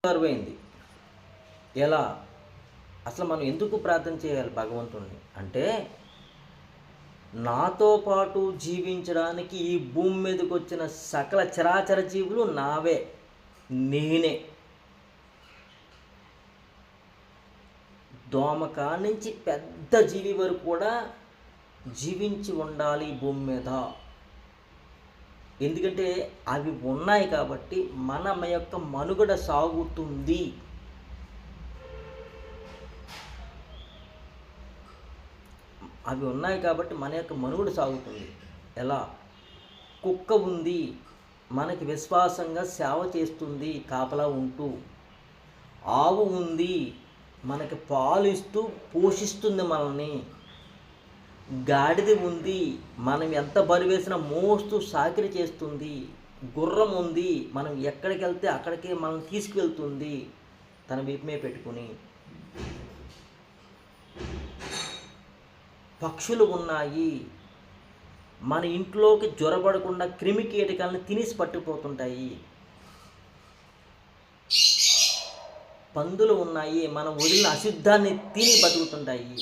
కరువైంది. ఎలా? అసలు మనం ఎందుకు ప్రార్థన చేయాలి భగవంతుడిని అంటే, నాతో పాటు జీవించడానికి ఈ భూమి మీదకి వచ్చిన సకల చరాచర జీవులు నావే, నేనే. దోమకా నుంచి పెద్ద జీవి వరకు కూడా జీవించి ఉండాలి ఈ భూమి మీద. ఎందుకంటే అవి ఉన్నాయి కాబట్టి మన యొక్క మనుగడ సాగుతుంది. అవి ఉన్నాయి కాబట్టి మన యొక్క మనుగడ సాగుతుంది. ఎలా? కుక్క ఉంది, మనకి విశ్వాసంగా సేవ చేస్తుంది కాపలా ఉంటూ. ఆవు ఉంది, మనకి పాలు ఇస్తూ పోషిస్తుంది మనల్ని. గాడిద ఉంది, మనం ఎంత బరువు వేసినా మోస్తూ సాకిరి చేస్తుంది. గుర్రం ఉంది, మనం ఎక్కడికి వెళ్తే అక్కడికే మనం తీసుకువెళ్తుంది తన వీపు పెట్టుకుని. పక్షులు ఉన్నాయి, మన ఇంట్లోకి జ్వరపడకుండా క్రిమి కీటకాలను తినేసి పట్టుకుపోతుంటాయి. పందులు ఉన్నాయి, మనం వదిలిన అశుద్ధాన్ని తిని బతుకుతుంటాయి.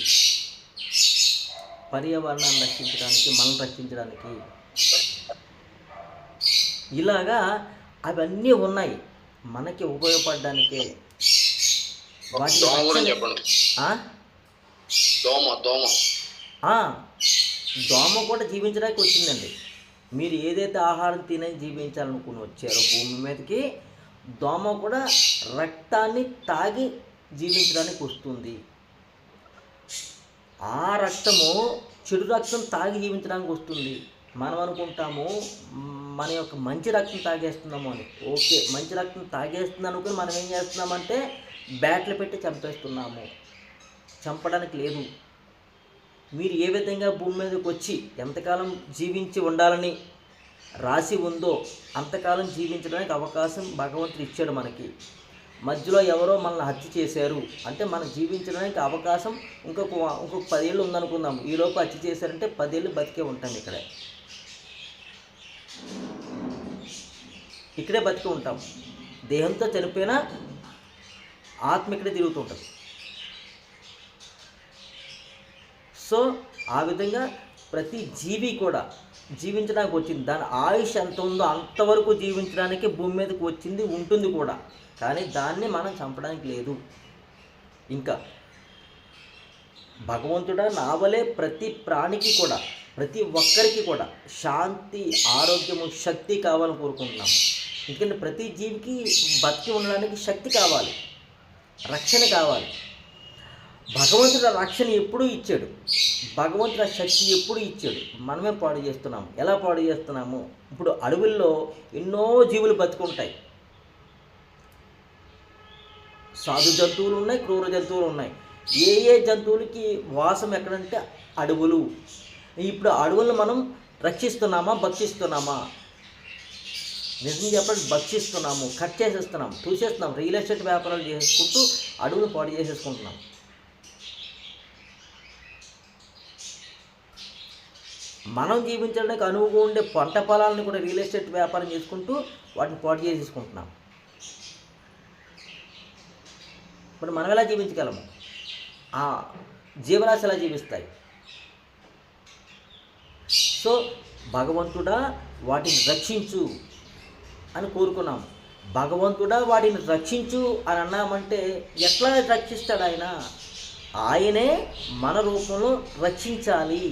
పర్యావరణాన్ని రక్షించడానికి, మనం రక్షించడానికి. ఇలాగా అవన్నీ ఉన్నాయి మనకి ఉపయోగపడడానికే. దోమ కూడా జీవించడానికి వచ్చిందండి. మీరు ఏదైతే ఆహారం తినే జీవించాలనుకుని వచ్చారో భూమి మీదకి, దోమ కూడా రక్తాన్ని తాగి జీవించడానికి వస్తుంది. ఆ రక్తము చెడు రక్తం తాగి జీవించడానికి వస్తుంది. మనం అనుకుంటాము మన యొక్క మంచి రక్తం తాగేస్తున్నాము అని. ఓకే, మంచి రక్తం తాగేస్తుంది అనుకుని మనం ఏం చేస్తున్నామంటే బ్యాట్లు పెట్టి చంపేస్తున్నాము. చంపడానికి లేదు. మీరు ఏ విధంగా భూమి మీదకి వచ్చి ఎంతకాలం జీవించి ఉండాలని రాసి ఉందో అంతకాలం జీవించడానికి అవకాశం భగవంతుడు ఇచ్చాడు మనకి. మధ్యలో ఎవరో మనల్ని హత్య చేశారు అంటే మనం జీవించడానికి అవకాశం ఇంకొక 10 ఏళ్ళు ఉందనుకుందాం. ఈలోపు హత్య చేశారంటే 10 ఏళ్ళు బతికే ఉంటాం. ఇక్కడే బతికి ఉంటాం. దేహంతో చనిపోయినా ఆత్మ ఇక్కడే తిరుగుతూ ఉంటుంది. సో ఆ విధంగా ప్రతి జీవి కూడా జీవించడానికి వచ్చింది. దాని ఆయుష్ ఎంత ఉందో అంతవరకు జీవించడానికి భూమి మీదకి వచ్చింది, ఉంటుంది కూడా. కానీ దాన్ని మనం చంపడానికి లేదు. ఇంకా భగవంతుడా నావలే ప్రతి ప్రాణికి కూడా, ప్రతి ఒక్కరికి కూడా శాంతి, ఆరోగ్యము, శక్తి కావాలని కోరుకుంటున్నాము. ఎందుకంటే ప్రతి జీవికి బతికి ఉండడానికి శక్తి కావాలి, రక్షణ కావాలి. భగవంతుడు రక్షణ ఎప్పుడూ ఇచ్చాడు, భగవంతుడు శక్తి ఎప్పుడూ ఇచ్చాడు. మనమే పాడు చేస్తున్నాము. ఎలా పాడు చేస్తున్నాము? ఇప్పుడు అడవుల్లో ఎన్నో జీవులు బతుకుంటాయి. సాధు జంతువులు ఉన్నాయి, క్రూర జంతువులు ఉన్నాయి. ఏ జంతువులకి వాసం ఎక్కడంటే అడవులు. ఇప్పుడు అడవులను మనం రక్షిస్తున్నామా, భక్షిస్తున్నామా? నిజం చెప్పండి, భక్షిస్తున్నాము. కట్ చేసేస్తున్నాము, చూసేస్తున్నాం. రియల్ ఎస్టేట్ వ్యాపారాలు చేసుకుంటూ అడవులు పాడు చేసేసుకుంటున్నాం. మనం జీవించడానికి అనువుగా ఉండే పంట పొలాలను కూడా రియల్ ఎస్టేట్ వ్యాపారం చేసుకుంటూ వాటిని పాడు చేసేసుకుంటున్నాం. ఇప్పుడు మనం ఎలా జీవించగలము? ఆ జీవరాశి ఎలా జీవిస్తాయి? సో భగవంతుడా వాటిని రక్షించు అని కోరుకున్నాము. భగవంతుడా వాటిని రక్షించు అని అన్నామంటే ఎట్లా రక్షిస్తాడు ఆయన? ఆయనే మన రూపంలో రక్షించాలి.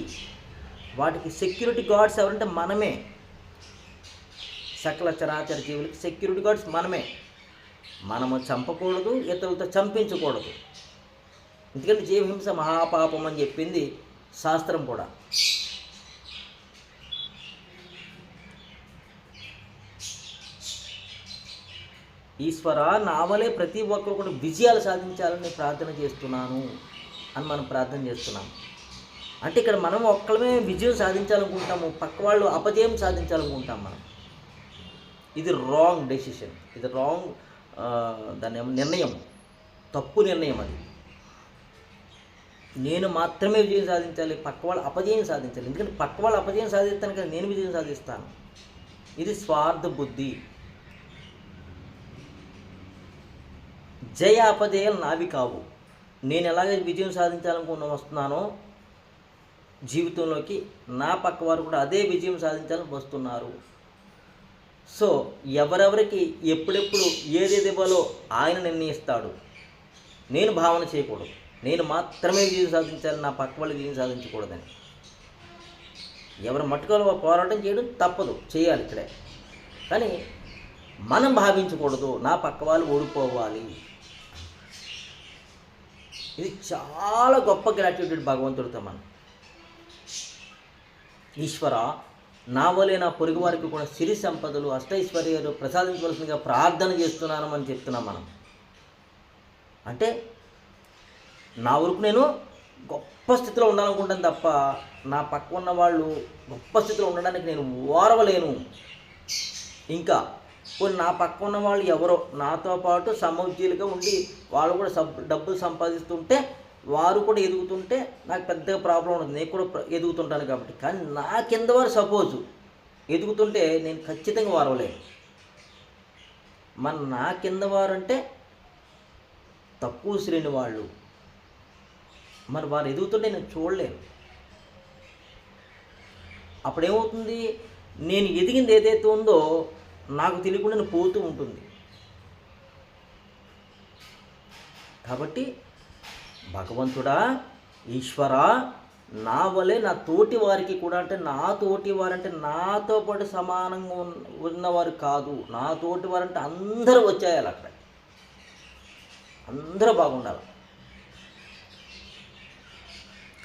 వాటికి సెక్యూరిటీ గార్డ్స్ ఎవరంటే మనమే. సకల చరాచర జీవులకి సెక్యూరిటీ గార్డ్స్ మనమే. మనము చంపకూడదు, ఇతరులతో చంపించకూడదు. ఎందుకంటే జీవహింస మహాపాపం అని చెప్పింది శాస్త్రం కూడా. ఈశ్వర నావలే ప్రతి ఒక్కరు కూడా విజయాలు సాధించాలని ప్రార్థన చేస్తున్నాను అని మనం ప్రార్థన చేస్తున్నాం. అంటే ఇక్కడ మనం ఒక్కళ్ళమే విజయం సాధించాలనుకుంటాము, పక్క వాళ్ళు అపజయం సాధించాలనుకుంటాం మనం. ఇది రాంగ్ డెసిషన్, ఇది రాంగ్ దాని నిర్ణయం, తప్పు నిర్ణయం. అది నేను మాత్రమే విజయం సాధించాలి, పక్క వాళ్ళు అపజయం సాధించాలి. ఎందుకంటే పక్క వాళ్ళు అపజయం సాధిస్తాను కదా నేను విజయం సాధిస్తాను. ఇది స్వార్థ బుద్ధి. జయాపజయాలు నావి కావు. నేను ఎలాగైతే విజయం సాధించాలనుకున్న వస్తున్నానో జీవితంలోకి, నా పక్క వారు కూడా అదే విజయం సాధించాలని వస్తున్నారు. సో ఎవరెవరికి ఎప్పుడెప్పుడు ఏదేది ఇవ్వాలో ఆయన నిర్ణయిస్తాడు. నేను భావన చేయకూడదు, నేను మాత్రమే విజయం సాధించాలి, నా పక్క వాళ్ళు విజయం సాధించకూడదని. ఎవరు మట్టుకోలో పోరాటం చేయడం తప్పదు, చేయాలి ఇక్కడే. కానీ మనం భావించకూడదు నా పక్క వాళ్ళు ఓడిపోవాలి. ఇది చాలా గొప్ప గ్రాట్యుటీ భగవంతుడితో మనం. ఈశ్వర, నా వలే నా పొరుగు వారికి కూడా సిరి సంపదలు అష్టైశ్వర్యాలు ప్రసాదించవలసిందిగా ప్రార్థన చేస్తున్నాను అని చెప్తున్నాం మనం. అంటే నా వరకు నేను గొప్ప స్థితిలో ఉండాలనుకుంటాను తప్ప నా పక్క ఉన్న వాళ్ళు గొప్ప స్థితిలో ఉండడానికి నేను ఓరవలేను. ఇంకా కొన్ని నా పక్క ఉన్న వాళ్ళు ఎవరో నాతో పాటు సమోజ్జీలుగా ఉండి వాళ్ళు కూడా డబ్బులు సంపాదిస్తుంటే వారు కూడా ఎదుగుతుంటే నాకు పెద్దగా ప్రాబ్లం ఉండదు, నేను కూడా ఎదుగుతుంటాను కాబట్టి. కానీ నా కింద వారు సపోజు ఎదుగుతుంటే నేను ఖచ్చితంగా వారవలేను. నా కింద వారు అంటే తక్కువ శ్రేణి వాళ్ళు, మరి వారు ఎదుగుతుంటే నేను చూడలేను. అప్పుడేమవుతుంది, నేను ఎదిగింది ఏదైతే ఉందో నాకు తెలియకుండా నేను పోతూ ఉంటుంది. కాబట్టి భగవంతుడా, ఈశ్వరా, నా వలె నా తోటి వారికి కూడా, అంటే నా తోటి వారంటే నాతో పాటు సమానంగా ఉన్నవారు కాదు, నా తోటి వారంటే అందరూ వచ్చేయాలి, అక్కడ అందరూ బాగుండాలి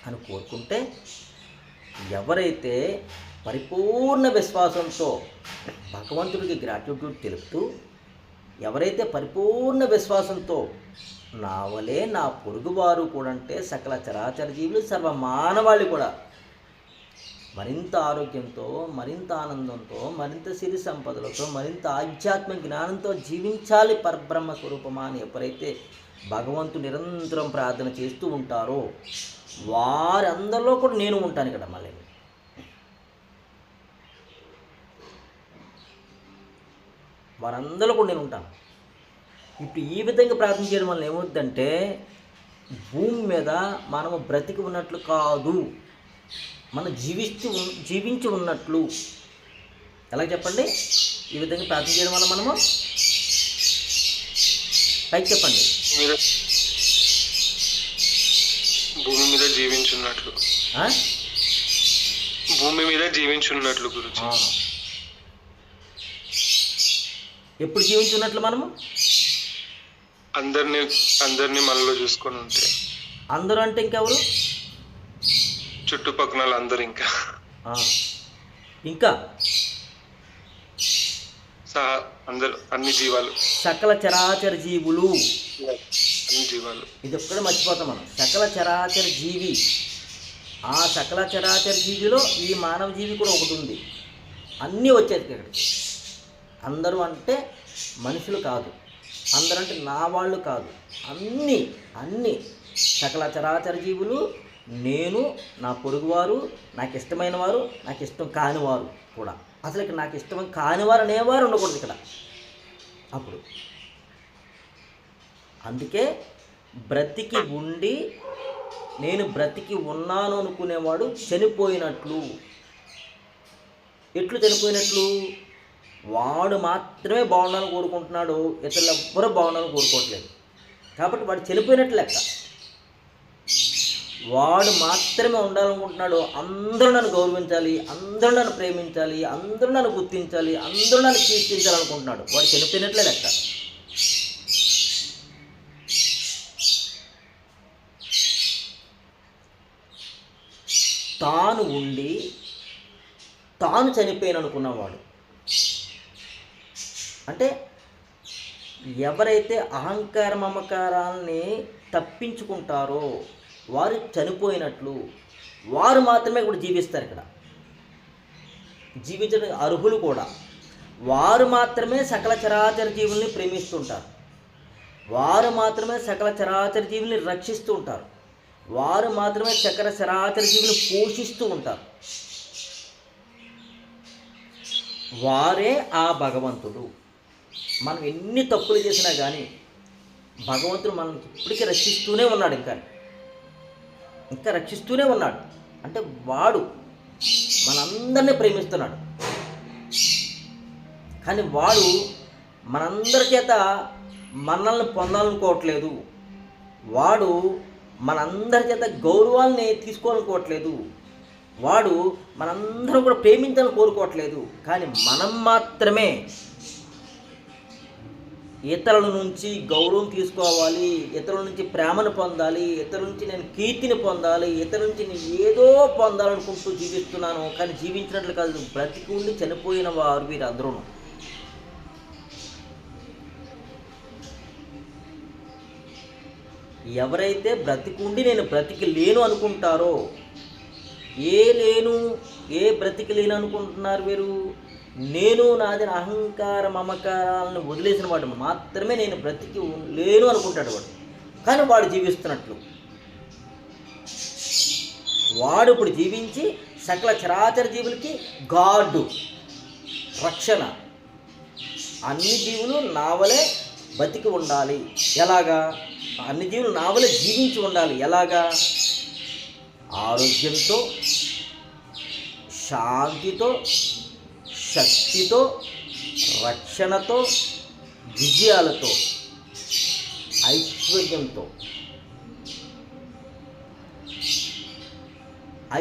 అని కోరుకుంటే, ఎవరైతే పరిపూర్ణ విశ్వాసంతో భగవంతుడికి గ్రాటిట్యూడ్ తెలుపుతూ, ఎవరైతే పరిపూర్ణ విశ్వాసంతో నా వలే నా పొరుగువారు కూడా అంటే సకల చరాచర జీవులు సర్వమానవాళి కూడా మరింత ఆరోగ్యంతో, మరింత ఆనందంతో, మరింత సిరి సంపదలతో, మరింత ఆధ్యాత్మిక జ్ఞానంతో జీవించాలి పరబ్రహ్మ స్వరూపమా అని ఎవరైతే భగవంతుడు నిరంతరం ప్రార్థన చేస్తూ ఉంటారో వారందరిలో కూడా నేను ఉంటాను. ఇక్కడ మళ్ళీ వారందరిలో కూడా నేను ఉంటాను. ఇప్పుడు ఈ విధంగా ప్రార్థన చేయడం వల్ల ఏమవుతుందంటే, భూమి మీద మనము బ్రతికి ఉన్నట్లు కాదు, మనం జీవించి ఉన్నట్లు. ఎలా చెప్పండి? ఈ విధంగా ప్రార్థన చేయడం వల్ల మనము పైకి చెప్పండి. భూమి మీద జీవించున్నట్లు, భూమి మీద జీవించున్నట్లు గురించి. ఎప్పుడు జీవించున్నట్లు మనము అందరినీ మనలో చూసుకొని ఉంటే. అందరూ అంటే ఇంకెవరు? చుట్టుపక్కల అందరు, ఇంకా అందరు, అన్ని జీవాలు, సకల చరాచర జీవులు, అన్ని జీవాలు. ఇది ఒక్కడే మర్చిపోతాం మనం. సకల చరాచర జీవి, ఆ సకల చరాచర జీవిలో ఈ మానవ జీవి కూడా ఒకటి ఉంది. అన్నీ వచ్చేది ఇక్కడికి. అందరూ అంటే మనుషులు కాదు, అందరూ అంటే నా వాళ్ళు కాదు, అన్నీ సకల చరాచర జీవులు, నేను, నా పొరుగువారు, నాకు ఇష్టమైన వారు, నాకు ఇష్టం కానివారు కూడా. అసలు ఇక్కడ నాకు ఇష్టం కానివారు అనేవారు ఉండకూడదు ఇక్కడ. అప్పుడు అందుకే బ్రతికి ఉండి నేను బ్రతికి ఉన్నాను అనుకునేవాడు చనిపోయినట్లు. ఎట్లు చనిపోయినట్లు? వాడు మాత్రమే బాగుండాలని కోరుకుంటున్నాడు, ఇతరులు ఎవ్వరూ బాగుండాలని కోరుకోవట్లేదు. కాబట్టి వాడు చనిపోయినట్లు లెక్క. వాడు మాత్రమే ఉండాలనుకుంటున్నాడు, అందరూ నన్ను గౌరవించాలి, అందరూ నన్ను ప్రేమించాలి, అందరూ నన్ను గుర్తించాలి, అందరూ నన్ను కీర్తించాలనుకుంటున్నాడు, వాడు చనిపోయినట్లే లెక్క. తాను ఉండి తాను చనిపోయాను అనుకున్నవాడు, అంటే ఎవరైతే అహంకార మమకారాల్ని తప్పించుకుంటారో వారు చనిపోయినట్లు. వారు మాత్రమే కూడా జీవిస్తారు. ఇక్కడ జీవించడానికి అర్హులు కూడా వారు మాత్రమే సకల చరాచర జీవుల్ని ప్రేమిస్తుంటారు, వారు మాత్రమే సకల చరాచర జీవుల్ని రక్షిస్తూ ఉంటారు, వారు మాత్రమే సకల చరాచర జీవుల్ని పోషిస్తూ ఉంటారు. వారే ఆ భగవంతుడు. మనం ఎన్ని తప్పులు చేసినా కానీ, భగవంతుడు మనల్ని ఇప్పటికీ రక్షిస్తూనే ఉన్నాడు, ఇంకా రక్షిస్తూనే ఉన్నాడు. అంటే వాడు మనందరినీ ప్రేమిస్తున్నాడు. కానీ వాడు మనందరి చేత మనల్ని పొందాలనుకోవట్లేదు. వాడు మనందరి చేత గౌరవాన్ని తీసుకోవాలనుకోవట్లేదు. వాడు మనందరం కూడా ప్రేమించాలని కోరుకోవట్లేదు. కానీ మనం మాత్రమే ఇతరుల నుంచి గౌరవం తీసుకోవాలి, ఇతరుల నుంచి ప్రేమను పొందాలి, ఇతరుల నుంచి నేను కీర్తిని పొందాలి, ఇతరుల నుంచి నేను ఏదో పొందాలనుకుంటూ జీవిస్తున్నాను. కానీ జీవించినట్లు కాదు, బ్రతికి ఉండి చనిపోయిన వారు వీరందరూ. ఎవరైతే బ్రతికుండి నేను బ్రతికి లేను అనుకుంటారో, ఏ బ్రతికి లేను అనుకుంటున్నారు వీరు? నేను నాది అహంకార మమకారాలను వదిలేసిన వాడు మాత్రమే నేను బ్రతికి లేను అనుకుంటాడు వాడు. కానీ వాడు జీవిస్తున్నట్లు, వాడు ఇప్పుడు జీవించి సకల చరాచర జీవులకి గాడు, రక్షణ. అన్ని జీవులు నావలే బతికి ఉండాలి. ఎలాగా? అన్ని జీవులు నావలే జీవించి ఉండాలి. ఎలాగా? ఆరోగ్యంతో, శాంతితో, శక్తితో, రక్షణతో, విజయాలతో, ఐశ్వర్యంతో.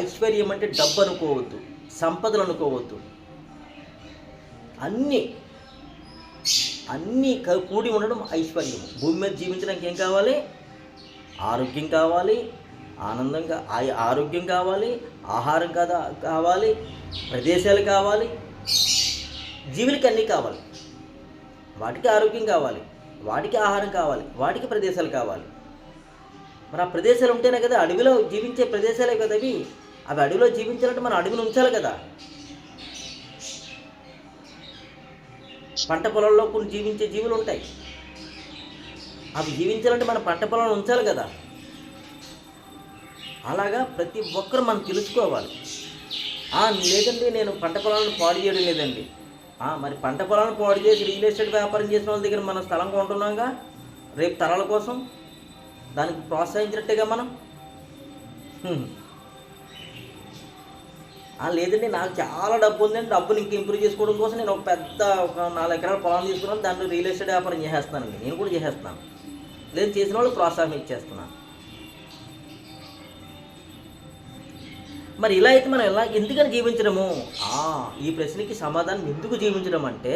ఐశ్వర్యం అంటే డబ్బు అనుకోవద్దు, సంపదలు అనుకోవద్దు. అన్నీ కూడి ఉండడం ఐశ్వర్యం. భూమి మీద జీవించడానికి ఏం కావాలి? ఆరోగ్యం కావాలి, ఆనందంగా ఆరోగ్యం కావాలి, ఆహారం కావాలి, ప్రదేశాలు కావాలి. జీవులకి అన్నీ కావాలి. వాటికి ఆరోగ్యం కావాలి, వాటికి ఆహారం కావాలి, వాటికి ప్రదేశాలు కావాలి. మరి ఆ ప్రదేశాలు ఉంటేనే కదా, అడవిలో జీవించే ప్రదేశాలే కదా అవి. అడవిలో జీవించాలంటే మనం అడవిని ఉంచాలి కదా. పంట పొలాల్లో కొన్ని జీవించే జీవులు ఉంటాయి. అవి జీవించాలంటే మన పంట పొలాలను ఉంచాలి కదా. అలాగా ప్రతి ఒక్కరు మనం తెలుసుకోవాలి. లేదండి నేను పంట పొలాలను పాడు చేయడం లేదండి. మరి పంట పొలాలను పాడు చేసి రియల్ ఎస్టేట్ వ్యాపారం చేసిన వాళ్ళ దగ్గర మనం స్థలం కొంటున్నాగా, రేపు తరాల కోసం దానికి ప్రోత్సహించినట్టుగా మనం. లేదండి నాకు చాలా డబ్బు ఉందండి, డబ్బుని ఇంక ఇంప్రూవ్ చేసుకోవడం కోసం నేను ఒక 4 ఎకరాల పొలం తీసుకున్నాను, దాంట్లో రియల్ ఎస్టేట్ వ్యాపారం చేసేస్తానండి. నేను కూడా చేసేస్తున్నాను. లేదు చేసిన వాళ్ళు ప్రోత్సాహం ఇచ్చేస్తున్నాను. మరి ఇలా అయితే మనం ఎందుకని జీవించడము? ఈ ప్రశ్నకి సమాధానం ఎందుకు జీవించడం అంటే,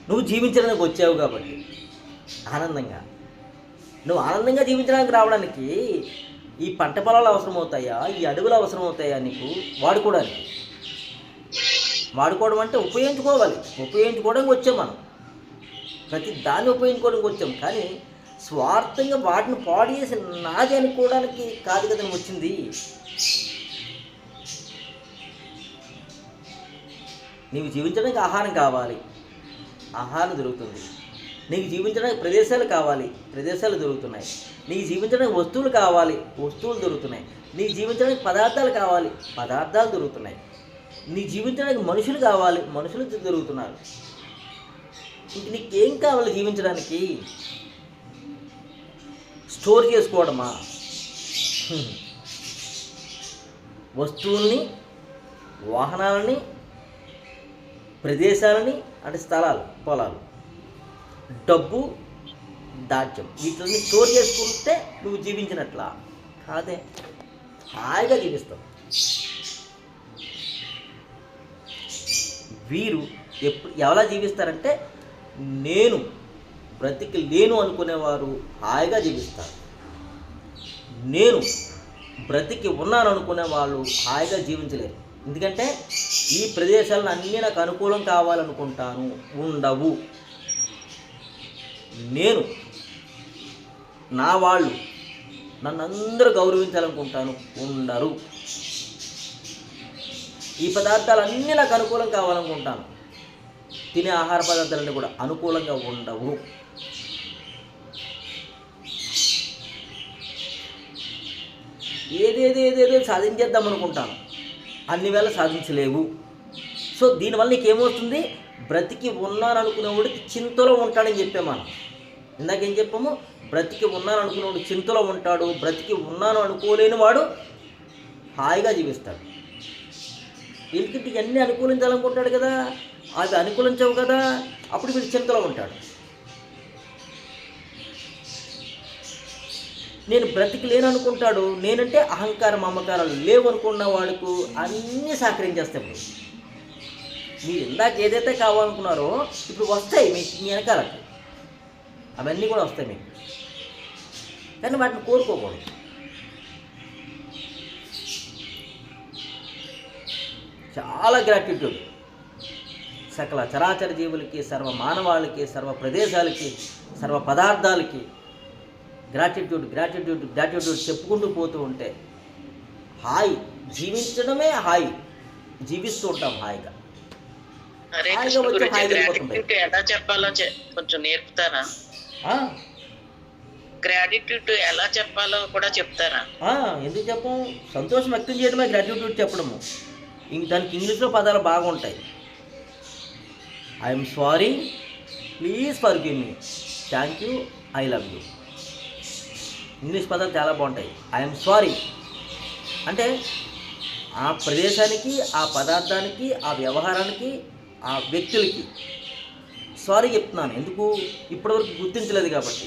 నువ్వు జీవించడానికి వచ్చావు కాబట్టి. నువ్వు ఆనందంగా జీవించడానికి రావడానికి ఈ పంట పొలాలు అవసరమవుతాయా, ఈ అడవులు అవసరమవుతాయా నీకు వాడుకోవడానికి? వాడుకోవడం అంటే ఉపయోగించుకోవడానికి వచ్చాం మనం. ప్రతి దాన్ని ఉపయోగించుకోవడానికి వచ్చాం. కానీ స్వార్థంగా వాటిని పాడు చేసి నాది అనుకోవడానికి కాదు కదా నువ్వు వచ్చింది. నీవు జీవించడానికి ఆహారం కావాలి, ఆహారం దొరుకుతుంది. నీకు జీవించడానికి ప్రదేశాలు కావాలి, ప్రదేశాలు దొరుకుతున్నాయి. నీకు జీవించడానికి వస్తువులు కావాలి, వస్తువులు దొరుకుతున్నాయి. నీకు జీవించడానికి పదార్థాలు కావాలి, పదార్థాలు దొరుకుతున్నాయి. నీకు జీవించడానికి మనుషులు కావాలి, మనుషులు దొరుకుతున్నారు. ఇంక నీకేం కావాలి జీవించడానికి? స్టోర్ చేసుకోవడమా? వస్తువుల్ని, వాహనాలని, ప్రదేశాలని అంటే స్థలాలు, పొలాలు, డబ్బు, దాడ్యం, వీటిని స్టోర్ చేసుకుంటే నువ్వు జీవించినట్లా? కాదే, హాయిగా జీవిస్తావు. వీరు ఎలా జీవిస్తారంటే, నేను బ్రతికి లేను అనుకునేవారు హాయిగా జీవిస్తారు. నేను బ్రతికి ఉన్నాను అనుకునే వాళ్ళు హాయిగా జీవించలేరు. ఎందుకంటే ఈ ప్రదేశాలను అన్నీ నాకు అనుకూలం కావాలనుకుంటాను, ఉండవు. నా వాళ్ళు నన్ను అందరూ గౌరవించాలనుకుంటాను, ఉండరు. ఈ పదార్థాలన్నీ నాకు అనుకూలం కావాలనుకుంటాను, తినే ఆహార పదార్థాలన్నీ కూడా అనుకూలంగా ఉండవు. ఏదేదో సాధించేద్దాం అనుకుంటాను, అన్ని వేళ సాధించలేవు. సో దీనివల్ల నీకేమవుతుంది? బ్రతికి ఉన్నారనుకునేవాడికి చింతలో ఉంటాడని చెప్పే మనం. ఇందాకేం చెప్పాము, బ్రతికి ఉన్నాను అనుకున్నవాడు చింతలో ఉంటాడు, బ్రతికి ఉన్నాను అనుకోలేని వాడు హాయిగా జీవిస్తాడు. వీళ్ళకి ఇవన్నీ అనుకూలించాలనుకుంటాడు కదా, అవి అనుకూలించవు కదా, అప్పుడు వీడు చింతలో ఉంటాడు. నేను బ్రతికి లేను అనుకుంటాడు, నేనంటే అహంకారం మమకారాలు లేవు అనుకున్న వాడికి అన్నీ సహకరించేస్తాయి. ఇప్పుడు మీరు ఇందాక ఏదైతే కావాలనుకున్నారో ఇప్పుడు వస్తాయి మీ వెనకాలకి, అవన్నీ కూడా వస్తాయి మీకు. కానీ వాటిని కోరుకోకూడదు. చాలా గ్రాటిట్యూడ్ సకల చరాచర జీవులకి, సర్వ మానవాళికి, సర్వ ప్రదేశాలకి, సర్వ పదార్థాలకి గ్రాటిట్యూడ్ గ్రాటిట్యూడ్ గ్రాటిట్యూడ్ చెప్పుకుంటూ పోతూ ఉంటే హాయి, జీవించడమే హాయి, జీవిస్తూ ఉంటాం హాయిగా. హరే హాయిగా కృష్ణ వచ్చి గురుజీ, హాయిగా వెళ్ళిపోతుంటాయి. గ్రాటిట్యూడ్ ఎలా చెప్పాలో కొంచెం నేర్పుతారా? గ్రాటిట్యూడ్ ఎలా చెప్పాలో కూడా చెప్తారా? ఎందుకు చెప్పం, సంతోషం వ్యక్తం చేయడమే గ్రాటిట్యూడ్ చెప్పడము. దానికి ఇంగ్లీష్లో పదాలు బాగుంటాయి. I'm sorry, please forgive me, thank you, I love you. English పదాలు చాలా బాగుంటాయి. ఐఎమ్ సారీ అంటే ఆ ప్రదేశానికి, ఆ పదార్థానికి, ఆ వ్యవహారానికి, ఆ వ్యక్తులకి సారీ చెప్తున్నాను. ఎందుకు, ఇప్పటివరకు గుర్తించలేదు కాబట్టి.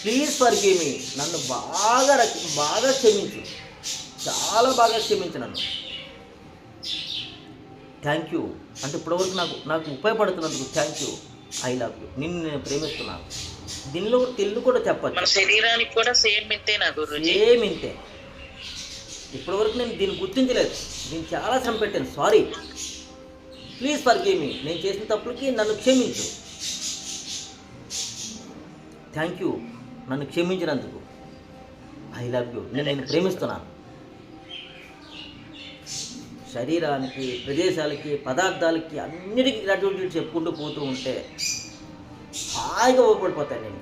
ప్లీజ్ ఫర్గివ్ మీ, నన్ను బాగా క్షమించు, చాలా బాగా క్షమించు నన్ను. థ్యాంక్ యూ అంటే ఇప్పటివరకు నాకు ఉపయోగపడుతున్నందుకు thank you, I love you, నిన్ను నేను ప్రేమిస్తున్నాను. దీనిలో తెలుగు కూడా చెప్పచ్చు. మన శరీరానికి కూడా సేమ్ ఇంతేనా గురుజీ? సేమ్ ఇంతే. ఇప్పటివరకు నేను దీన్ని గుర్తించలేదు, దీన్ని చాలా శ్రమ పెట్టాను. సారీ, ప్లీజ్ ఫర్గివ్ మీ, నేను చేసిన తప్పులకి నన్ను క్షమించు. థ్యాంక్ యూ, నన్ను క్షమించినందుకు. ఐ లవ్ యూ, నేను ప్రేమిస్తున్నాను. శరీరానికి, ప్రదేశాలకి, పదార్థాలకి, అన్నిటికీ గ్రాటిట్యూడ్ చెప్పుకుంటూ పోతూ ఉంటే హాయిగా ఉపయోగపడిపోతాయి. నేను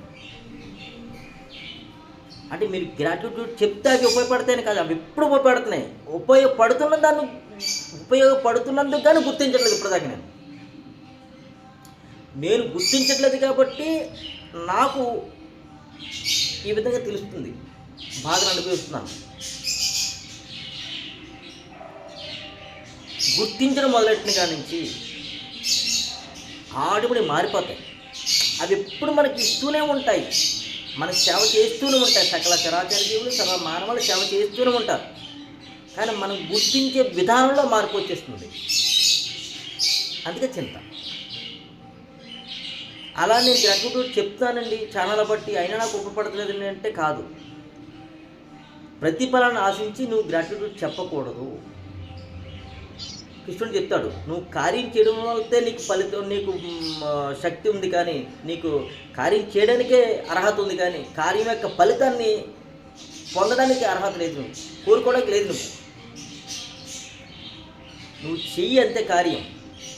అంటే మీరు గ్రాటిట్యూడ్ చెప్తే అవి ఉపయోగపడతాయని కాదు, అవి ఎప్పుడు ఉపయోగపడుతున్నాయి. ఉపయోగపడుతున్నందుకు కానీ గుర్తించట్లేదు ఇప్పటిదాకా. నేను గుర్తించట్లేదు కాబట్టి నాకు ఈ విధంగా తెలుస్తుంది, బాధను అనుభవిస్తున్నాను. గుర్తించడం మొదలెట్టిన కాడి నుంచి ఆటోమేటిక్ మారిపోతాయి. అవి ఎప్పుడు మనకి ఇస్తూనే ఉంటాయి, మనకి సేవ చేస్తూనే ఉంటాయి. సకల చరాచర జీవులు, సకల మానవులు సేవ చేస్తూనే ఉంటారు. కానీ మనం గుర్తించే విధానంలో మార్పు వచ్చేస్తుంది. అందుకే చింత. అలా నేను గ్రాటిట్యూడ్ చెప్తానండి ఛానల్ బట్టి, అయినా నాకు ఉపయోగపడలేదండి అంటే కాదు. ప్రతిఫలాన్ని ఆశించి నువ్వు గ్రాటిట్యూడ్ చెప్పకూడదు. కృష్ణుడు చెప్తాడు, నువ్వు కార్యం చేయడం వల్లే నీకు ఫలితం, నీకు శక్తి ఉంది, కానీ నీకు కార్యం చేయడానికే అర్హత ఉంది, కానీ కార్యం యొక్క ఫలితాన్ని పొందడానికి అర్హత లేదు, నువ్వు కోరుకోవడానికి లేదు. నువ్వు చెయ్యి అంతే కార్యం,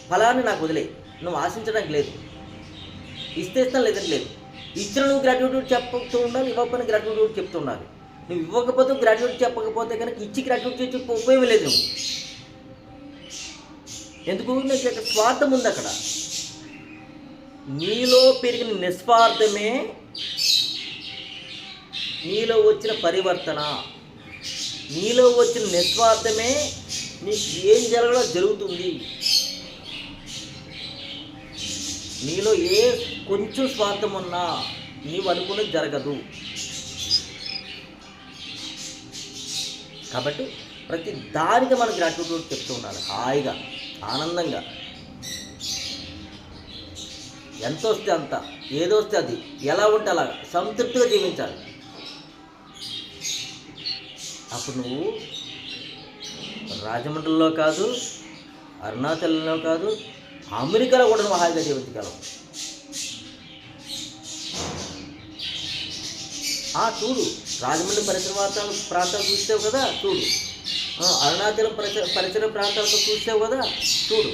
ఫలాన్ని నాకు వదిలే, నువ్వు ఆశించడానికి లేదు. ఇస్తే ఇస్తాను లేదని లేదు. ఇచ్చిన నువ్వు గ్రాటిట్యూడ్ చెప్తూ ఉండాలి, ఇవ్వకపోయినా గ్రాటిట్యూడ్ చెప్తూ ఉండాలి. నువ్వు ఇవ్వకపోతే గ్రాటిట్యూడ్ చెప్పకపోతే కనుక ఇచ్చి గ్రాటిట్యూడ్ చెప్పి ఉపయోగం లేదు. నువ్వు ఎందుకు, నీకు అక్కడ స్వార్థం ఉంది. అక్కడ నీలో పెరిగిన నిస్వార్థమే నీలో వచ్చిన పరివర్తన, నీలో వచ్చిన నిస్వార్థమే నీకు ఏం జరగడో జరుగుతుంది. నీలో ఏ కొంచెం స్వార్థం ఉన్నా నీవు అనుకున్నది జరగదు. కాబట్టి ప్రతి దానికి మనం గ్రాటిట్యూడ్ చెప్తూ ఉండాలి, హాయిగా, ఆనందంగా. ఎంత వస్తే అంత, ఏదొస్తే అది, ఎలా ఉంటే అలా సంతృప్తిగా జీవించాలి. అప్పుడు నువ్వు రాజమండ్రిలో కాదు, అరుణాచలంలో కాదు, అమెరికాలో కూడా నువ్వు హాయిగా జీవించగలవు. చూడు, రాజమండ్రి పరిసర ప్రాంతాలు చూసావు కదా, చూడు. అరుణాచలం పరిసర ప్రాంతాలతో చూసావు కదా, చూడు.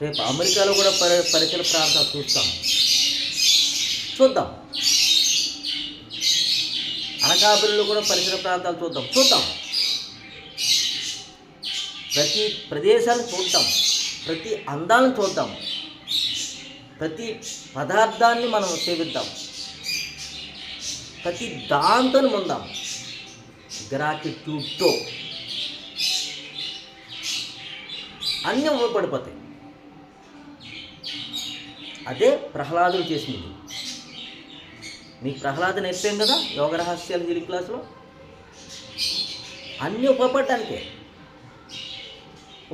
రేపు అమెరికాలో కూడా పరిసర ప్రాంతాలు చూద్దాం. అనకాపల్లిలో కూడా పరిసర ప్రాంతాలు చూద్దాం. ప్రతి ప్రదేశాలను చూద్దాం, ప్రతి అందాలను చూద్దాం, ప్రతి పదార్థాన్ని మనం సేవిద్దాం. ప్రతి దాంతో ముందాం గ్రాటిట్యూడ్తో, అన్నీ ఉపయోగపడిపోతాయి. అదే ప్రహ్లాదుడు చేసింది. మీకు ప్రహ్లాద నేర్పాం కదా యోగ రహస్యాలు హీలింగ్ క్లాసులో. అన్నీ ఉపయోగపడడానికే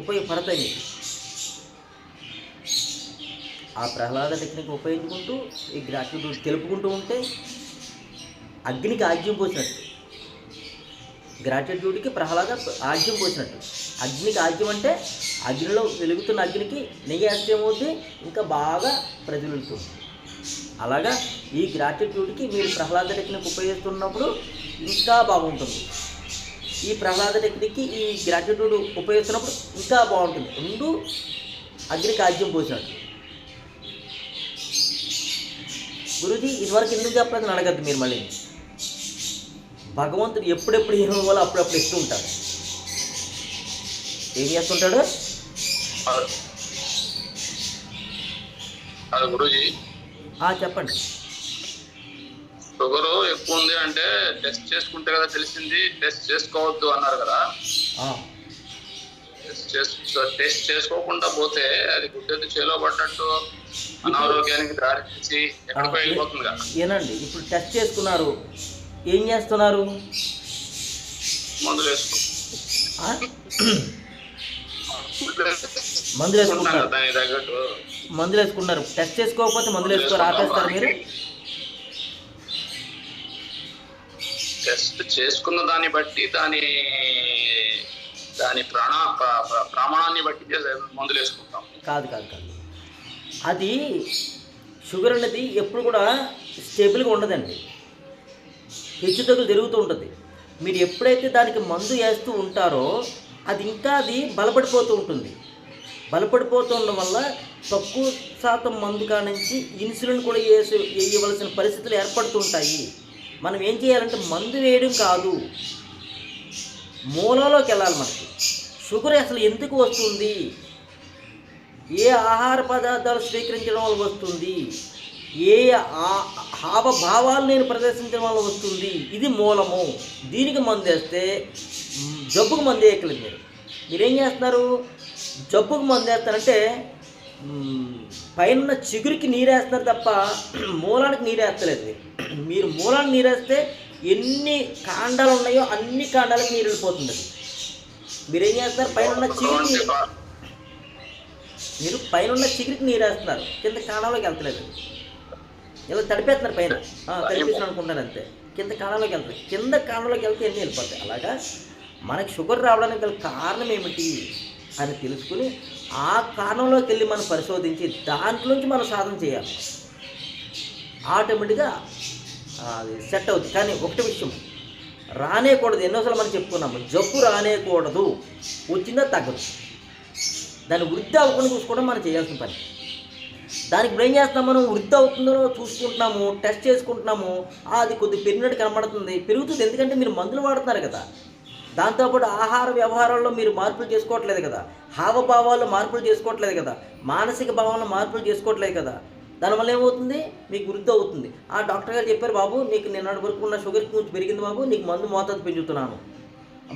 ఉపయోగపడతాయి మీకు. ఆ ప్రహ్లాద టెక్నిక్ ఉపయోగించుకుంటూ ఈ గ్రాటిట్యూడ్ తెలుపుకుంటూ ఉంటే అగ్నికి ఆజ్యం పోసినట్టు, గ్రాటిట్యూడ్కి ప్రహ్లాద ఆజ్యం పోసినట్టు. అగ్నికి ఆజ్యం అంటే అగ్నిలో వెలుగుతున్న అగ్నికి నెయ్యి వేస్తే ఏమవుతుంది, ఇంకా బాగా ప్రజ్వలిస్తుంది. అలాగా ఈ గ్రాటిట్యూడ్కి మీరు ప్రహ్లాద టెక్నిక్ ఉపయోగిస్తున్నప్పుడు ఇంకా బాగుంటుంది. ఈ ప్రహ్లాద టెక్నిక్కి ఈ గ్రాటిట్యూడ్ ఉపయోగిస్తున్నప్పుడు ఇంకా బాగుంటుంది. రెండు అగ్నికి ఆజ్యం పోసినట్టు. గురూజీ ఇదివరకు ఎందుకు చెప్పలేదని అడగద్దు మీరు. మళ్ళీ భగవంతుడు ఎప్పుడెప్పుడు ఏమి ఇవ్వాలో అప్పుడప్పుడు ఇస్తూ ఉంటాడు. ఏం చేస్తుంటాడు? గురూజీ చెప్పండి. షుగర్ ఎక్కువ ఉంది అంటే టెస్ట్ చేసుకుంటే కదా తెలిసింది, టెస్ట్ చేసుకోవద్దు అన్నారు కదా. టెస్ట్ చేసుకోకుండా పోతే అది గుడ్డెద్దు చేలో పడ్డట్టు అనారోగ్యానికి దారి తీసి ఎక్కడికో వెళ్ళిపోతుందిగా. ఏనండి, ఇప్పుడు టెస్ట్ చేసుకున్నారు, ఏం చేస్తున్నారు? మందులు వేసుకో మందులు వేసుకుంటున్నారు. దానికి తగ్గట్టు మందులు వేసుకుంటున్నారు. టెస్ట్ చేసుకోకపోతే మందులు వేసుకోరు, ఆపేస్తారు మీరు. టెస్ట్ చేసుకున్న దాన్ని బట్టి దాని ప్రమాణాన్ని బట్టి మందులు వేసుకుంటాం. కాదు కాదు కాదు, అది షుగర్ అనేది ఎప్పుడు కూడా స్టేబుల్గా ఉండదండి, హెచ్చుతగ్గులు జరుగుతూ ఉంటుంది. మీరు ఎప్పుడైతే దానికి మందు వేస్తూ ఉంటారో అది బలపడిపోతూ ఉంటుంది. బలపడిపోతూ ఉండడం వల్ల తక్కువ శాతం మందు కానించి ఇన్సులిన్ కూడా వేయవలసిన పరిస్థితులు ఏర్పడుతుంటాయి. మనం ఏం చేయాలంటే మందు వేయడం కాదు, మూలంలోకి వెళ్ళాలి. మనకి షుగర్ అసలు ఎందుకు వస్తుంది, ఏ ఆహార పదార్థాలు స్వీకరించడం వల్ల వస్తుంది, ఏ హావభావాలు నేను ప్రదర్శించడం వల్ల వస్తుంది, ఇది మూలము. దీనికి మందు వేస్తే జబ్బుకు మందు వేయట్లేదు. మీరేం చేస్తున్నారు? జబ్బుకు మందు వేస్తారంటే పైన చిగురికి నీరేస్తున్నారు తప్ప మూలానికి నీరేస్తలేదు. మీరు మూలానికి నీరేస్తే ఎన్ని కాండాలు ఉన్నాయో అన్ని కాండాలకు నీరు వెళ్ళిపోతుంది. మీరేం చేస్తున్నారు? పైన చిగురికి నీరేస్తున్నారు, కింద కాండంలోకి వెళ్తలేదు. ఇలా తడిపేస్తున్నారు, పైన తడిపేస్తున్నారు అనుకుంటారు అంతే, కింద కాండంలోకి వెళ్తారు. కింద కాండంలోకి వెళ్తే ఎన్ని వెళ్ళిపోతాయి. అలాగా మనకి షుగర్ రావడానికి గల కారణం ఏమిటి అని తెలుసుకుని ఆ కారణంలోకి వెళ్ళి మనం పరిశోధించి దాంట్లోంచి మనం సాధన చేయాలి. ఆటోమేటిక్గా అది సెట్ అవుతుంది. కానీ ఒకటి విషయం రానేకూడదు, ఎన్నోసార్లు మనం చెప్పుకున్నాము, జబ్బు రానేకూడదు, వచ్చిందా తగ్గదు. దాన్ని వృద్ధి అవ్వకుండా చూసుకోవడం మనం చేయాల్సిన పని. దానికి ఇప్పుడు ఏం చేస్తున్నాం, మనం వృద్ధి అవుతుందో చూసుకుంటున్నాము, టెస్ట్ చేసుకుంటున్నాము, అది కొద్దిగా పెరిగినట్టు కనబడుతుంది, పెరుగుతుంది. ఎందుకంటే మీరు మందులు వాడుతున్నారు కదా, దాంతోపాటు ఆహార వ్యవహారాల్లో మీరు మార్పులు చేసుకోవట్లేదు కదా, హావభావాల్లో మార్పులు చేసుకోవట్లేదు కదా, మానసిక భావాల్లో మార్పులు చేసుకోవట్లేదు కదా. దానివల్ల ఏమవుతుంది, మీకు వృద్ధి అవుతుంది. ఆ డాక్టర్ గారు చెప్పారు, బాబు నీకు నిన్నటి వరకు ఉన్న షుగర్ కొంచెం పెరిగింది బాబు, నీకు మందు మోతాదు పెంచుతున్నాను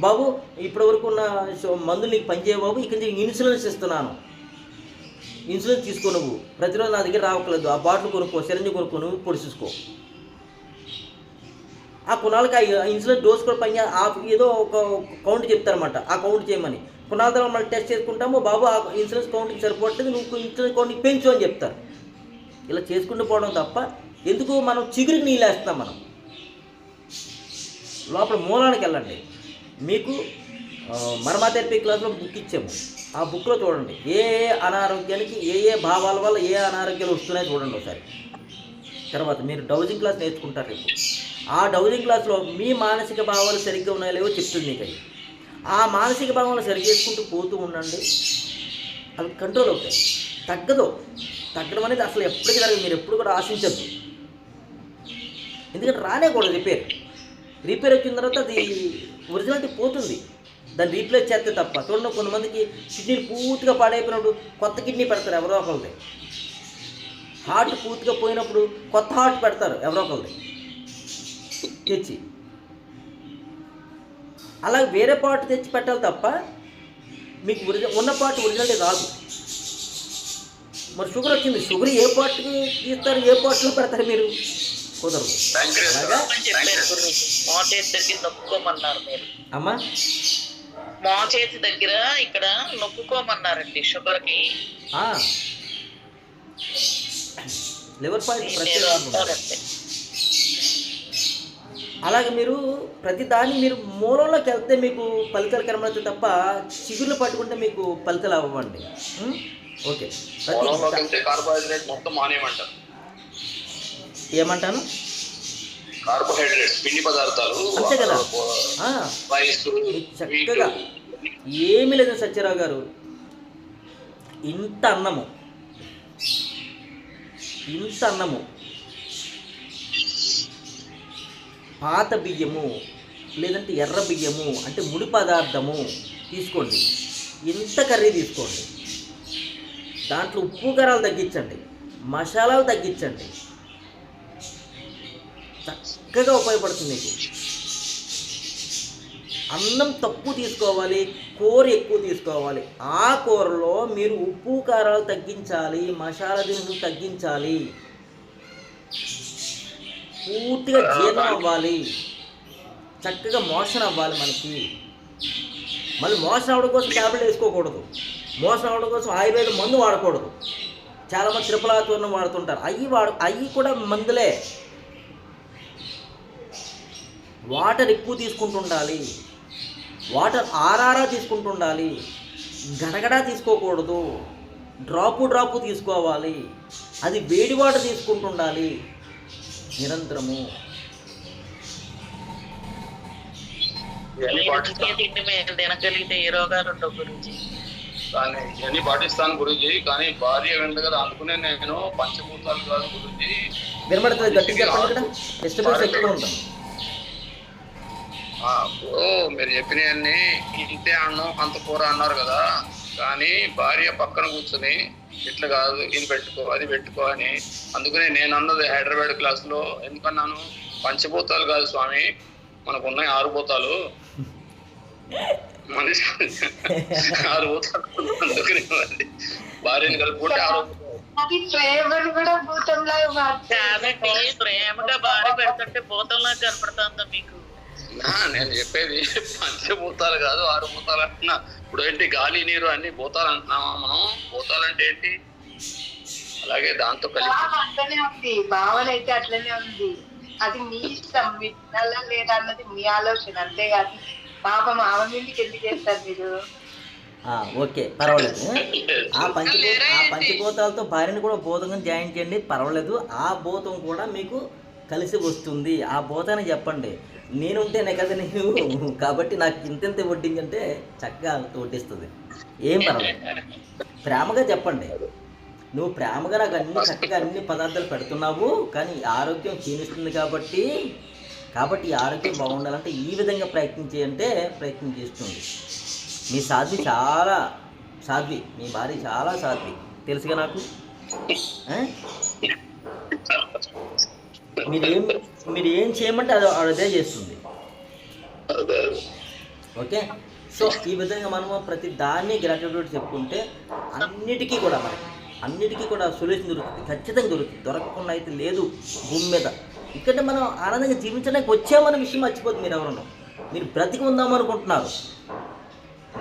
బాబు, ఇప్పటి వరకు ఉన్న మందులు నీకు పనిచేయ బాబు, ఇక నుంచి ఇన్సులిన్స్ ఇస్తున్నాను, ఇన్సులిన్స్ తీసుకో, నువ్వు ప్రతిరోజు నా దగ్గర రావట్లేదు, ఆ బాటిల్ కొనుక్కో, సిరంజి కొనుక్కో, నువ్వు పొడిచేసుకో. ఆ కొనాలకి ఆ ఇన్సులిన్ డోస్ కూడా పని ఏదో ఒక కౌంట్ చెప్తారన్నమాట, ఆ కౌంట్ చేయమని. కొనాల తర్వాత మళ్ళీ టెస్ట్ చేసుకుంటాము, బాబు ఆ ఇన్సులిన్స్ కౌంట్కి సరిపోవట్లేదు, నువ్వు ఇన్సులిన్స్ కౌంట్కి పెంచు అని చెప్తారు. ఇలా చేసుకుంటూ పోవడం తప్ప ఎందుకు మనం చిగురికి నీళ్ళు వేస్తాం. మనం లోపల మూలానికి వెళ్ళండి. మీకు మర్మాథెరపీ క్లాస్లో బుక్ ఇచ్చాము, ఆ బుక్లో చూడండి ఏ అనారోగ్యానికి ఏ భావాల వల్ల ఏ అనారోగ్యాలు వస్తున్నాయో చూడండి ఒకసారి. తర్వాత మీరు డౌజింగ్ క్లాస్ నేర్చుకుంటారు రేపు. ఆ డౌజింగ్ క్లాస్లో మీ మానసిక భావాలు సరిగ్గా ఉన్నాయో లేవో చెప్తుంది మీకు. అది ఆ మానసిక భావాలు సరి చేసుకుంటూ పోతూ ఉండండి, అవి కంట్రోల్ అవుతాయి. తగ్గడం అనేది అసలు ఎప్పటికీ జరగదు, మీరు ఎప్పుడు కూడా ఆశించద్దు. ఎందుకంటే రానేకూడదు రిపేర్ వచ్చిన తర్వాత అది ఒరిజినాలిటీ పోతుంది, దాన్ని రీప్లేస్ చేస్తే తప్ప. చూడండి, కొంతమందికి కిడ్నీలు పూర్తిగా పాడైపోయినప్పుడు కొత్త కిడ్నీ పెడతారు ఎవరో ఒకరిది, హార్ట్ పూర్తిగా పోయినప్పుడు కొత్త హార్ట్ పెడతారు ఎవరో ఒకరిది. తెచ్చి అలా వేరే పాటు తెచ్చి పెట్టాలి తప్ప మీకు ఉన్న పాటు ఒరిజినల్ రాదు. మరి షుగర్ వచ్చింది, షుగర్ ఏ పాటుకి తీస్తారు, ఏ పాటులో పెడతారు మీరు? కుదరదు. అలాగా అని చెప్పారు గురూజీ. మోచేతి దగ్గర నొక్కుకోమన్నారు మీరు. అమ్మా మోచేతి దగ్గర ఇక్కడ నొక్కుకోమన్నారండి షుగర్కి. లివర్ పాయింట్ మీరు ప్రత్యేకంగా ఉంటుంది. అంటారండి. అలాగే మీరు ప్రతి దాన్ని మీరు మూలంలోకి వెళ్తే మీకు ఫలితాలు కనబడతాయి తప్ప చిగుర్లు పట్టుకుంటే మీకు ఫలితాలు అవ్వండి. ఓకే, ప్రతి పొలంలోకి వెళ్తే కార్బోహైడ్రేట్ మొత్తం మానేయమంటారు. ఏమంటాను? కార్బోహైడ్రేట్స్ పిండి పదార్థాలు అంతే కదా. రైస్, చక్కగా ఏమీ లేదు సత్యరావు గారు. ఇంత అన్నము పాత బియ్యము లేదంటే ఎర్ర బియ్యము అంటే ముడి పదార్థము తీసుకోండి. ఇంత కర్రీ తీసుకోండి, దాంట్లో ఉప్పు కారాలు తగ్గించండి, మసాలాలు తగ్గించండి, చక్కగా ఉపయోగపడుతుంది మీకు. అన్నం తక్కువ తీసుకోవాలి, కూర ఎక్కువ తీసుకోవాలి. ఆ కూరలో మీరు ఉప్పు కారాలు తగ్గించాలి, మసాలా దినుసులు తగ్గించాలి, పూర్తిగా జీర్ణం అవ్వాలి, చక్కగా మోషన్ అవ్వాలి మనకి. మళ్ళీ మోషన్ అవ్వడం కోసం ట్యాబ్లెట్ వేసుకోకూడదు, మోషన్ అవ్వడం కోసం ఆయుర్వేద మందు వాడకూడదు. చాలామంది త్రిఫలాచూర్ణం వాడుతుంటారు, అవి కూడా మందులే. వాటర్ ఎక్కువ తీసుకుంటుండాలి, వాటర్ ఆరారా తీసుకుంటుండాలి, గడగడా తీసుకోకూడదు, డ్రాపు తీసుకోవాలి. అది వేడి వాటర్ తీసుకుంటుండాలి నిరంతరము. తిండి మేము తినగలిగితే ఏ రోగాలు ఉండవు గురించి. కానీ ఇవన్నీ పాటిస్తాను గురూజీ. కానీ భార్య వెంట కదా అందుకునే నేను పంచభూతాలు కాదు గురూజీ. వినబడుతుంది గట్టిగా చెప్పండి కదా, డిస్టర్బెన్స్ ఎక్కువ ఉంటుంది. ఇప్పుడు మీరు చెప్పినవన్నీ ఇంతే అన్నం అంత కూర అన్నారు కదా. కానీ భార్య పక్కన కూర్చొని ఇట్లా కాదు, ఇది పెట్టుకో అది పెట్టుకో అని. అందుకనే నేను అన్నది హైదరాబాద్ క్లాస్లో ఎందుకన్నాను, పంచభూతాలు కాదు స్వామి, మనకు ఉన్నాయి 6 భూతాలు, మనిషి 6 భూతాలు. అందుకని భార్యని కలుపుకుంటే 6 కాదండి, ప్రేమగా భార్య పెడుతుంటే భూతంలా కనపడుతుందా మీకు? నేను చెప్పేది పంచభూతాలు కాదు 6 భూతాలు అంటున్నా. ఇప్పుడు ఏంటి గాలి నీరు అన్ని భూతాలు అంటున్నామా మనం? భూతాలు అంటే ఏంటి? అలాగే దాంతో కలిపి అట్లనే ఉంది, భావన అయితే అట్లనే ఉంది. అది మీ ఇష్టం, మీ తినాలా లేదా అన్నది మీ ఆలోచన, అంతేగాని పాపం ఆమె మీదకి ఎందుకు చేస్తారు మీరు? ఓకే, పర్వాలేదు. ఆ పంచభూతాలతో భార్యని కూడా భూతంగా జాయిన్ చేయండి, పర్వాలేదు. ఆ భూతం కూడా మీకు కలిసి వస్తుంది. ఆ భూతాన్ని చెప్పండి, నేనుంటేనే కదా నేను, కాబట్టి నాకు ఇంతెంత వడ్డిందంటే చక్కగా వడ్డిస్తుంది, ఏం పర్వాలేదు. ప్రేమగా చెప్పండి, నువ్వు ప్రేమగా నాకు చక్కగా అన్ని పదార్థాలు పెడుతున్నావు, కానీ ఆరోగ్యం క్షీణిస్తుంది కాబట్టి ఈ ఆరోగ్యం బాగుండాలంటే ఈ విధంగా ప్రయత్నం చేస్తుంది. మీ సాధ్వి, మీ భార్య చాలా సాధ్వి, తెలుసుగా నాకు. మీరు ఏం చేయమంటే అదే చేస్తుంది. ఓకే, సో ఈ విధంగా మనము ప్రతి దాన్ని గ్రాటిట్యూడ్ చెప్పుకుంటే అన్నిటికీ కూడా సొల్యూషన్ దొరుకుతుంది, ఖచ్చితంగా దొరుకుతుంది. దొరకకుండా అయితే లేదు భూమి మీద. ఇక్కడ మనం ఆనందంగా జీవించడానికి వచ్చామన్న విషయం మర్చిపోతుంది. మీరు బ్రతికి ఉందామనుకుంటున్నారు,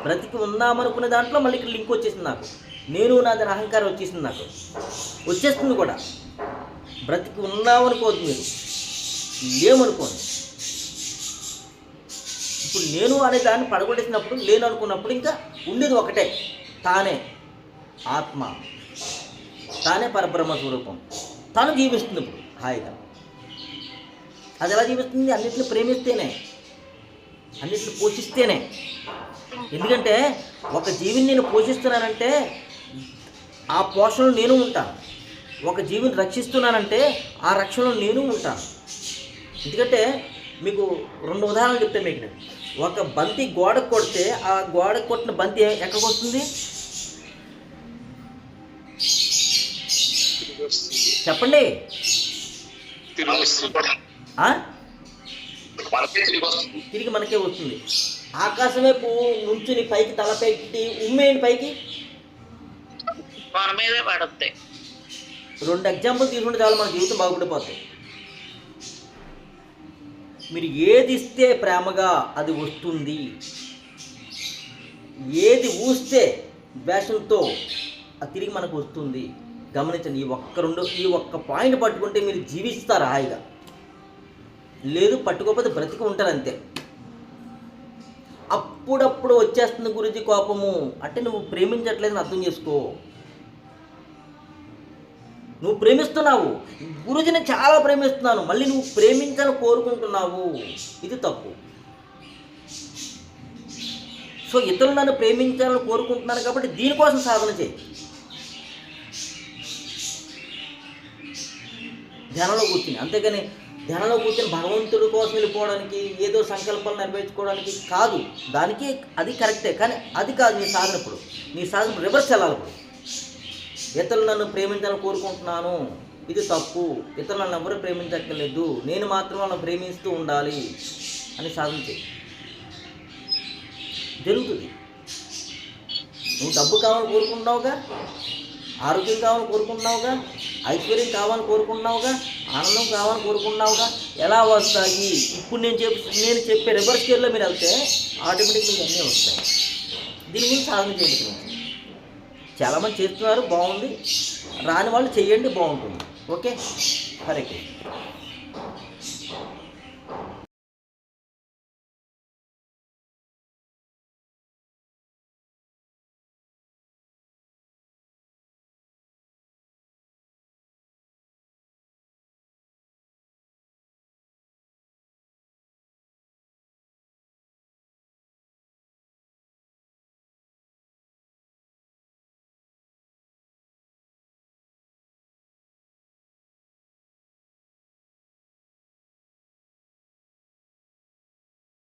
బ్రతికి ఉందామనుకునే దాంట్లో మళ్ళీ ఇక్కడ లింక్ వచ్చేసింది నాకు. నేను నాది అహంకారం వచ్చేస్తుంది కూడా. బ్రతికి ఉన్నామనుకోవద్దు, మీరు లేమనుకోండి. ఇప్పుడు నేను అనే దాన్ని పడగొట్టేసినప్పుడు, లేను అనుకున్నప్పుడు ఇంకా ఉండేది ఒకటే, తానే ఆత్మ, తానే పరబ్రహ్మ స్వరూపం, తాను జీవిస్తుంది ఇప్పుడు హాయిగా. అది ఎలా జీవిస్తుంది? అన్నిటిని ప్రేమిస్తేనే, అన్నిటిని పోషిస్తేనే. ఎందుకంటే ఒక జీవిని నేను పోషిస్తున్నానంటే ఆ పోషణలో నేను ఉంటాను, ఒక జీవిని రక్షిస్తున్నానంటే ఆ రక్షణలో నేను ఉంటాను. ఎందుకంటే మీకు 2 ఉదాహరణలు చెప్తే మీకు, ఒక బంతి గోడకు కొడితే ఆ గోడకు కొట్టిన బంతి ఎక్కడికి వస్తుంది చెప్పండి? మనకే తిరిగి వస్తుంది. తిరిగి మనకే వస్తుంది. ఆకాశం వైపు నుంచుని పైకి తల పెట్టి ఉమ్మేయండి పైకి. మన మీదే పడుద్ది. 2 ఎగ్జాంపుల్ తీసుకుంటే చాలు మన జీవితం బాగుపడిపోతాయి. మీరు ఏది ఇస్తే ప్రేమగా అది వస్తుంది, ఏది ఊస్తే ద్వేషంతో అది తిరిగి మనకు వస్తుంది. గమనించండి, ఈ ఒక్క పాయింట్ పట్టుకుంటే మీరు జీవిస్తారు హాయిగా. లేదు పట్టుకోకపోతే బ్రతికి ఉంటారు అంతే. అప్పుడప్పుడు వచ్చేస్తుంది గురించి కోపము అంటే నువ్వు ప్రేమించట్లేదని అర్థం చేసుకో. నువ్వు ప్రేమిస్తున్నావు, గురుజీని చాలా ప్రేమిస్తున్నాను, మళ్ళీ నువ్వు ప్రేమించాలని కోరుకుంటున్నావు, ఇది తప్పు. సో ఇతరులు నన్ను ప్రేమించాలని కోరుకుంటున్నాను కాబట్టి దీనికోసం సాధన చేయి. ధ్యానంలో కూర్చుని, అంతేగాని ధ్యానంలో కూర్చొని భగవంతుడి కోసం వెళ్ళిపోవడానికి, ఏదో సంకల్పాలు నెరవేర్చుకోవడానికి కాదు. దానికి అది కరెక్టే, కానీ అది కాదు నీ సాధన. ఇప్పుడు నీ సాధన రివర్స్ వెళ్ళాలి. ఇప్పుడు ఇతరులు నన్ను ప్రేమించాలని కోరుకుంటున్నాను, ఇది తప్పు. ఇతరులు నన్ను ఎవరు ప్రేమించక్కర్లేదు, నేను మాత్రం వాళ్ళని ప్రేమిస్తూ ఉండాలి అని సాధన చేయి. జరుగుతుంది. నువ్వు డబ్బు కావాలని కోరుకుంటున్నావుగా, ఆరోగ్యం కావాలని కోరుకుంటున్నావుగా, ఐశ్వర్యం కావాలని కోరుకుంటున్నావుగా, ఆనందం కావాలని కోరుకుంటున్నావుగా. ఎలా వస్తాయి? ఇప్పుడు నేను చెప్పే రివర్స్ గేర్లో మీరు వెళ్తే ఆటోమేటిక్గా మీకు అన్నీ వస్తాయి. దీని గురించి సాధన చేయండి. చాలామంది చేస్తున్నారు, బాగుంది. రాని వాళ్ళు చెయ్యండి, బాగుంటుంది. ఓకే, హరే కృష్ణ.